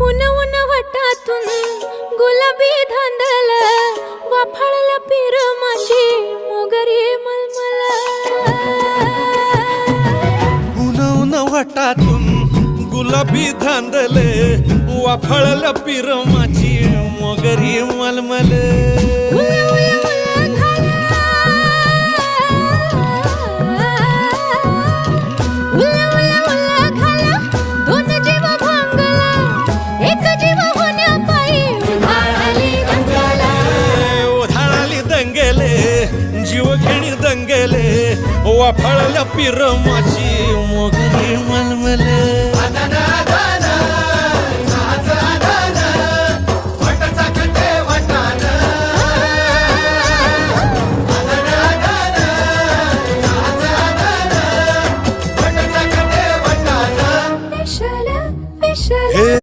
उन उन वटातून गुलाबी धांदल वाफाळला पीर माझी मोगरी मलमल उन उन वटातून गुलाबी धांदले वाफाळला पीर माझी मोगरी मलमल जीव घेणी दंगेले वाफाळल्या पीर माझी